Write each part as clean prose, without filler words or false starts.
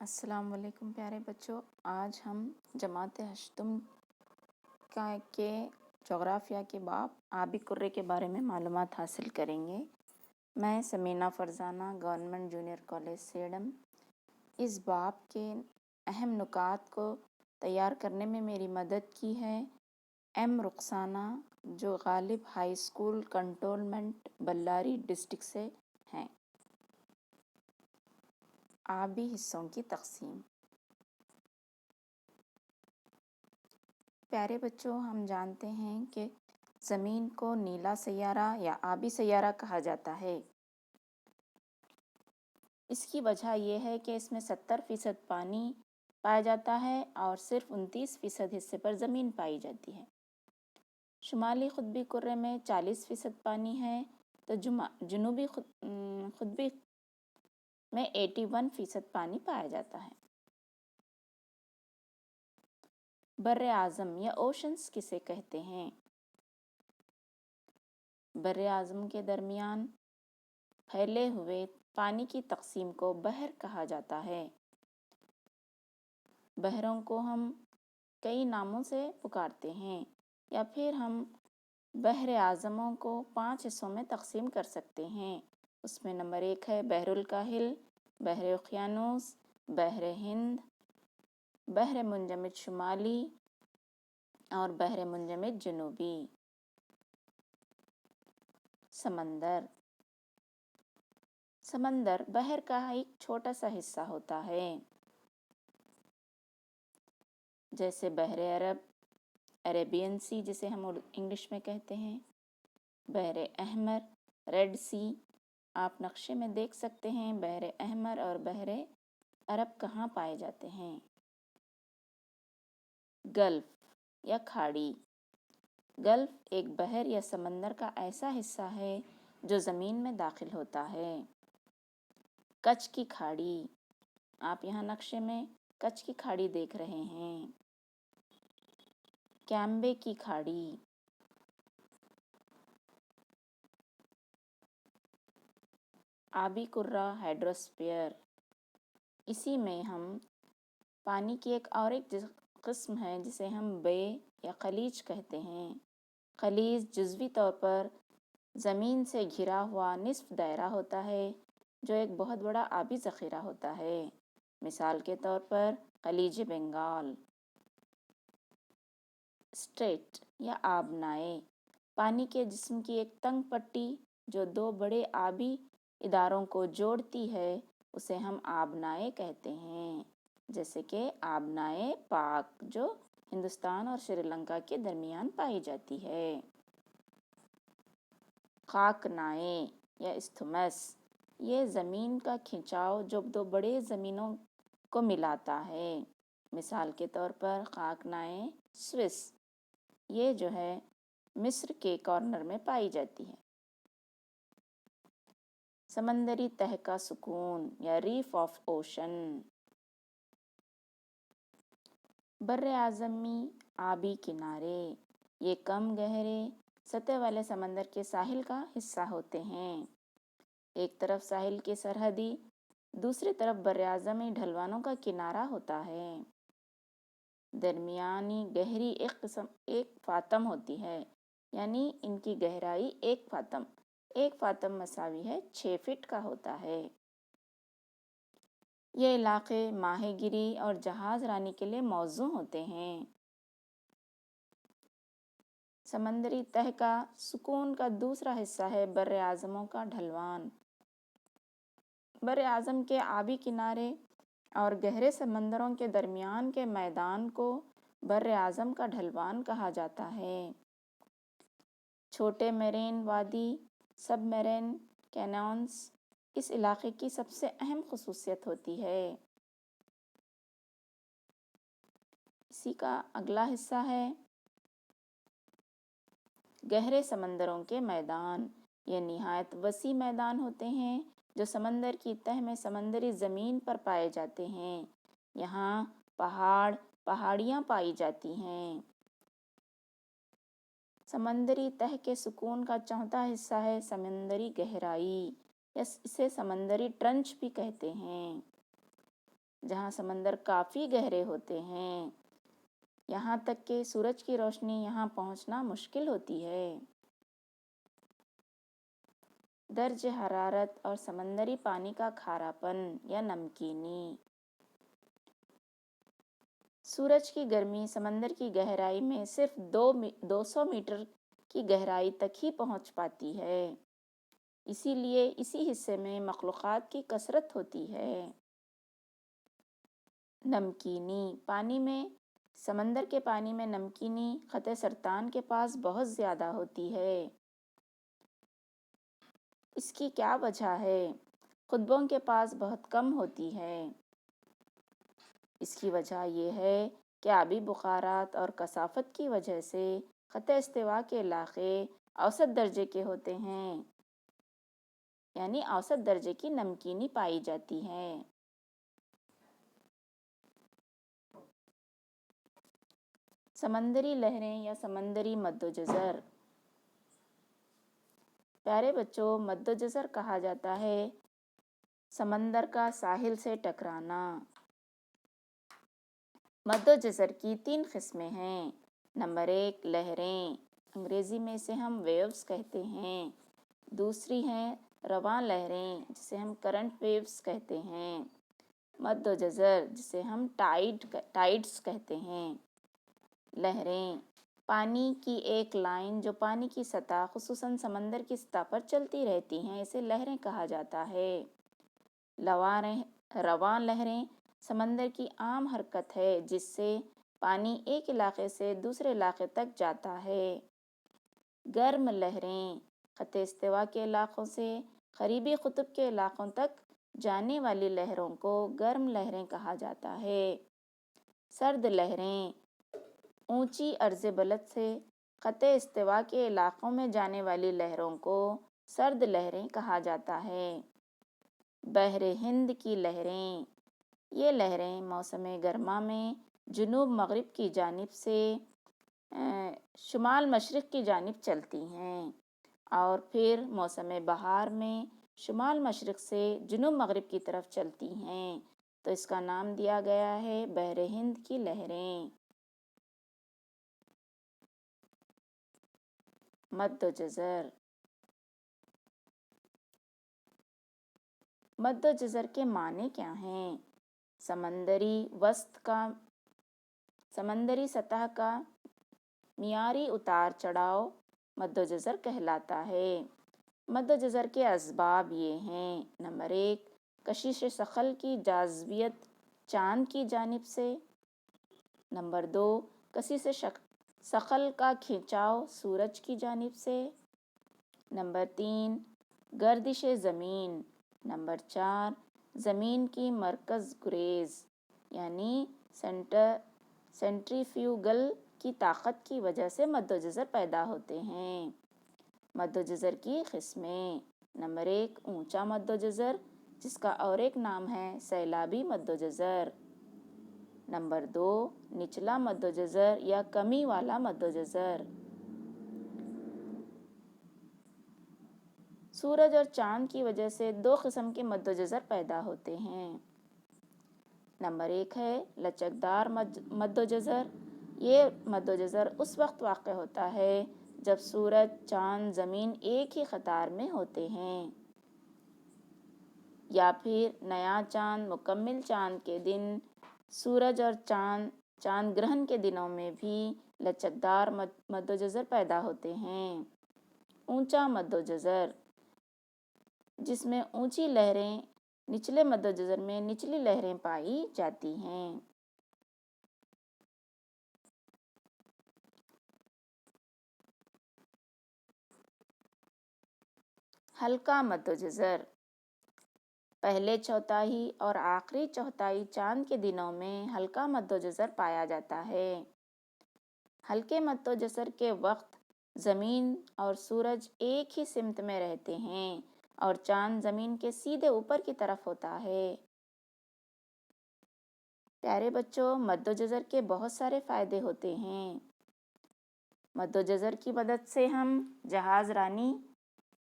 السلام علیکم پیارے بچوں، آج ہم جماعت ہشتم کے جغرافیہ کے باب آبی قرے کے بارے میں معلومات حاصل کریں گے۔ میں Samina Farzana, government junior college سیڈم۔ اس باب کے اہم نکات کو تیار کرنے میں میری مدد کی ہے ایم رخسانہ، جو غالب ہائی اسکول کنٹونمنٹ بلاری ڈسٹرکٹ سے ہیں۔ آبی حصوں کی تقسیم۔ پیارے بچوں، ہم جانتے ہیں کہ زمین کو نیلا سیارہ یا آبی سیارہ کہا جاتا ہے۔ اس کی وجہ یہ ہے کہ اس میں 70% پانی پایا جاتا ہے اور صرف 29% حصے پر زمین پائی جاتی ہے۔ شمالی قطبی کرے میں 40% پانی ہے تو جنوبی قطبی میں 81% پانی پایا جاتا ہے۔ بر اعظم یا اوشنز کسے کہتے ہیں؟ بر اعظم کے درمیان پھیلے ہوئے پانی کی تقسیم کو بحر کہا جاتا ہے۔ بحروں کو ہم کئی ناموں سے پکارتے ہیں، یا پھر ہم بحر اعظموں کو 5 حصوں میں تقسیم کر سکتے ہیں۔ اس میں نمبر 1 ہے بحر الکاہل، بحر اقیانوس، بحر ہند، بحر منجمد شمالی اور بحر منجمد جنوبی۔ سمندر بحر کا ایک چھوٹا سا حصہ ہوتا ہے، جیسے بحر عرب، عربین سی جسے ہم انگلش میں کہتے ہیں، بحر احمر، ریڈ سی۔ آپ نقشے میں دیکھ سکتے ہیں بحر احمر اور بحر عرب کہاں پائے جاتے ہیں۔ گلف یا کھاڑی۔ گلف ایک بحر یا سمندر کا ایسا حصہ ہے جو زمین میں داخل ہوتا ہے۔ کچھ کی کھاڑی، آپ یہاں نقشے میں کچھ کی کھاڑی دیکھ رہے ہیں۔ کیمبے کی کھاڑی۔ آبی قرہ ہائیڈروسفیئر، اسی میں ہم پانی کی ایک قسم ہے جسے ہم بے یا خلیج کہتے ہیں۔ خلیج جزوی طور پر زمین سے گھرا ہوا نصف دائرہ ہوتا ہے جو ایک بہت بڑا آبی ذخیرہ ہوتا ہے۔ مثال کے طور پر خلیج بنگال۔ اسٹریٹ یا آبنائے، پانی کے جسم کی ایک تنگ پٹی جو 2 بڑے آبی اداروں کو جوڑتی ہے اسے ہم آبنائے کہتے ہیں، جیسے کہ آبنائے پاک جو ہندوستان اور سری لنکا کے درمیان پائی جاتی ہے۔ خاکنائے یا استھمس، یہ زمین کا کھنچاؤ جو 2 بڑے زمینوں کو ملاتا ہے۔ مثال کے طور پر خاکنائے سوئس، یہ جو ہے مصر کے کارنر میں پائی جاتی ہے۔ سمندری تہہ کا سکون یا ریف آف اوشن۔ بر اعظمی آبی کنارے، یہ کم گہرے سطح والے سمندر کے ساحل کا حصہ ہوتے ہیں۔ ایک طرف ساحل کے سرحدی، دوسری طرف بر اعظمی ڈھلوانوں کا کنارہ ہوتا ہے۔ درمیانی گہری ایک فاطم ہوتی ہے، یعنی ان کی گہرائی 1 فاطم مساوی ہے 6 فٹ کا ہوتا ہے۔ یہ علاقے ماہی گیری اور جہاز رانی کے لیے موزوں ہوتے ہیں۔ سمندری تہہ کا سکون کا دوسرا حصہ ہے بر اعظموں کا ڈھلوان۔ بر اعظم کے آبی کنارے اور گہرے سمندروں کے درمیان کے میدان کو بر اعظم کا ڈھلوان کہا جاتا ہے۔ چھوٹے میرین وادی، سب میرین کینیونز اس علاقے کی سب سے اہم خصوصیت ہوتی ہے۔ اسی کا اگلا حصہ ہے گہرے سمندروں کے میدان۔ یہ نہایت وسیع میدان ہوتے ہیں جو سمندر کی تہہ میں سمندری زمین پر پائے جاتے ہیں۔ یہاں پہاڑیاں پائی جاتی ہیں۔ سمندری تہہ کے سکون کا چوتھا حصہ ہے سمندری گہرائی، اسے سمندری ٹرنچ بھی کہتے ہیں۔ جہاں سمندر کافی گہرے ہوتے ہیں، یہاں تک کہ سورج کی روشنی یہاں پہنچنا مشکل ہوتی ہے۔ درجہ حرارت اور سمندری پانی کا کھارا پن یا نمکینی۔ سورج کی گرمی سمندر کی گہرائی میں صرف 200 میٹر کی گہرائی تک ہی پہنچ پاتی ہے، اسی لیے اسی حصے میں مخلوقات کی کثرت ہوتی ہے۔ نمکینی پانی میں سمندر کے پانی میں نمکینی خط سرطان کے پاس بہت زیادہ ہوتی ہے۔ اس کی کیا وجہ ہے؟ قطبوں کے پاس بہت کم ہوتی ہے۔ اس کی وجہ یہ ہے کہ آبی بخارات اور کثافت کی وجہ سے خط استوا کے علاقے اوسط درجے کے ہوتے ہیں، یعنی اوسط درجے کی نمکینی پائی جاتی ہے۔ سمندری لہریں یا سمندری مد و جزر۔ پیارے بچوں، مد و جزر کہا جاتا ہے سمندر کا ساحل سے ٹکرانا۔ مد و جزر کی 3 قسمیں ہیں۔ نمبر 1 لہریں، انگریزی میں اسے ہم ویوز کہتے ہیں۔ دوسری ہیں رواں لہریں، جسے ہم کرنٹ ویوز کہتے ہیں۔ مد و جزر، جسے ہم ٹائیڈز کہتے ہیں۔ لہریں پانی کی ایک لائن جو پانی کی سطح خصوصاً سمندر کی سطح پر چلتی رہتی ہیں، اسے لہریں کہا جاتا ہے۔ رواں لہریں سمندر کی عام حرکت ہے جس سے پانی ایک علاقے سے دوسرے علاقے تک جاتا ہے۔ گرم لہریں خط استوا کے علاقوں سے قریبی قطب کے علاقوں تک جانے والی لہروں کو گرم لہریں کہا جاتا ہے۔ سرد لہریں اونچی عرض بلد سے خط استوا کے علاقوں میں جانے والی لہروں کو سرد لہریں کہا جاتا ہے۔ بحر ہند کی لہریں، یہ لہریں موسم گرما میں جنوب مغرب کی جانب سے شمال مشرق کی جانب چلتی ہیں اور پھر موسم بہار میں شمال مشرق سے جنوب مغرب کی طرف چلتی ہیں، تو اس کا نام دیا گیا ہے بحر ہند کی لہریں۔ مد و جزر۔ مد و جزر کے معنی کیا ہیں؟ سمندری سطح کا معیاری اتار چڑھاؤ مد و جزر کہلاتا ہے۔ مد و جزر کے اسباب یہ ہیں۔ نمبر 1 کشش ثقل کی جاذبیت چاند کی جانب سے۔ نمبر 2 کشش ثقل کا کھنچاؤ سورج کی جانب سے۔ نمبر 3 گردش زمین۔ نمبر 4 زمین کی مرکز گریز یعنی سینٹریفیوگل کی طاقت کی وجہ سے مد و جزر پیدا ہوتے ہیں۔ مد و جزر کی قسمیں۔ نمبر 1 اونچا مد و جزر، جس کا اور ایک نام ہے سیلابی مد و جزر۔ نمبر 2 نچلا مد و جزر یا کمی والا مد و جزر۔ سورج اور چاند کی وجہ سے 2 قسم کے مد و جزر پیدا ہوتے ہیں۔ نمبر 1 ہے لچکدار مد و جزر۔ یہ مد و جزر اس وقت واقع ہوتا ہے جب سورج، چاند، زمین ایک ہی قطار میں ہوتے ہیں، یا پھر نیا چاند، مکمل چاند کے دن۔ سورج اور چاند گرہن کے دنوں میں بھی لچکدار مد و جزر پیدا ہوتے ہیں۔ اونچا مد و جزر، جس میں اونچی لہریں، نچلے مد و جزر میں نچلی لہریں پائی جاتی ہیں۔ ہلکا مد و جزر، پہلے چوتھائی اور آخری چوتھائی چاند کے دنوں میں ہلکا مد و جزر پایا جاتا ہے۔ ہلکے مد و جزر کے وقت زمین اور سورج ایک ہی سمت میں رہتے ہیں اور چاند زمین کے سیدھے اوپر کی طرف ہوتا ہے۔ پیارے بچوں، مد و جزر کے بہت سارے فائدے ہوتے ہیں۔ مد و جزر کی مدد سے ہم جہاز رانی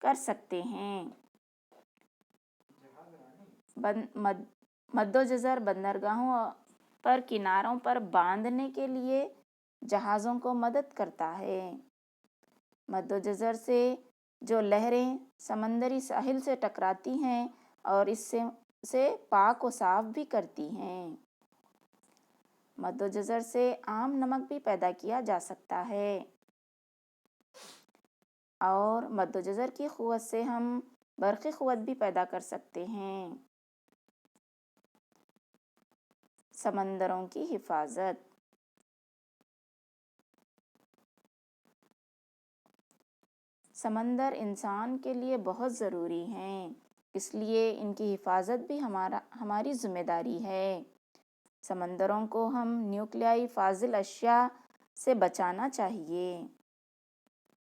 کر سکتے ہیں۔ مد و جزر بندرگاہوں پر کناروں پر باندھنے کے لیے جہازوں کو مدد کرتا ہے۔ مد و جزر سے جو لہریں سمندری ساحل سے ٹکراتی ہیں اور اس سے پاک و صاف بھی کرتی ہیں۔ مد و جزر سے عام نمک بھی پیدا کیا جا سکتا ہے، اور مد و جزر کی قوت سے ہم برقی قوت بھی پیدا کر سکتے ہیں۔ سمندروں کی حفاظت۔ سمندر انسان کے لیے بہت ضروری ہیں، اس لیے ان کی حفاظت بھی ہماری ذمہ داری ہے۔ سمندروں کو ہم نیوکلیائی فاضل اشیاء سے بچانا چاہیے۔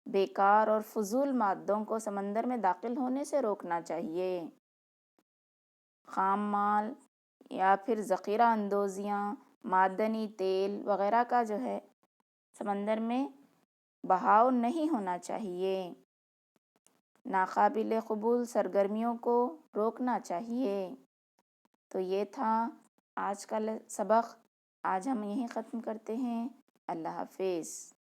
بیکار اور فضول مادوں کو سمندر میں داخل ہونے سے روکنا چاہیے۔ خام مال یا پھر ذخیرہ اندوزیاں، معدنی تیل وغیرہ کا سمندر میں بہاؤ نہیں ہونا چاہیے۔ ناقابل قبول سرگرمیوں کو روکنا چاہیے۔ تو یہ تھا آج کا سبق، آج ہم یہیں ختم کرتے ہیں۔ اللہ حافظ۔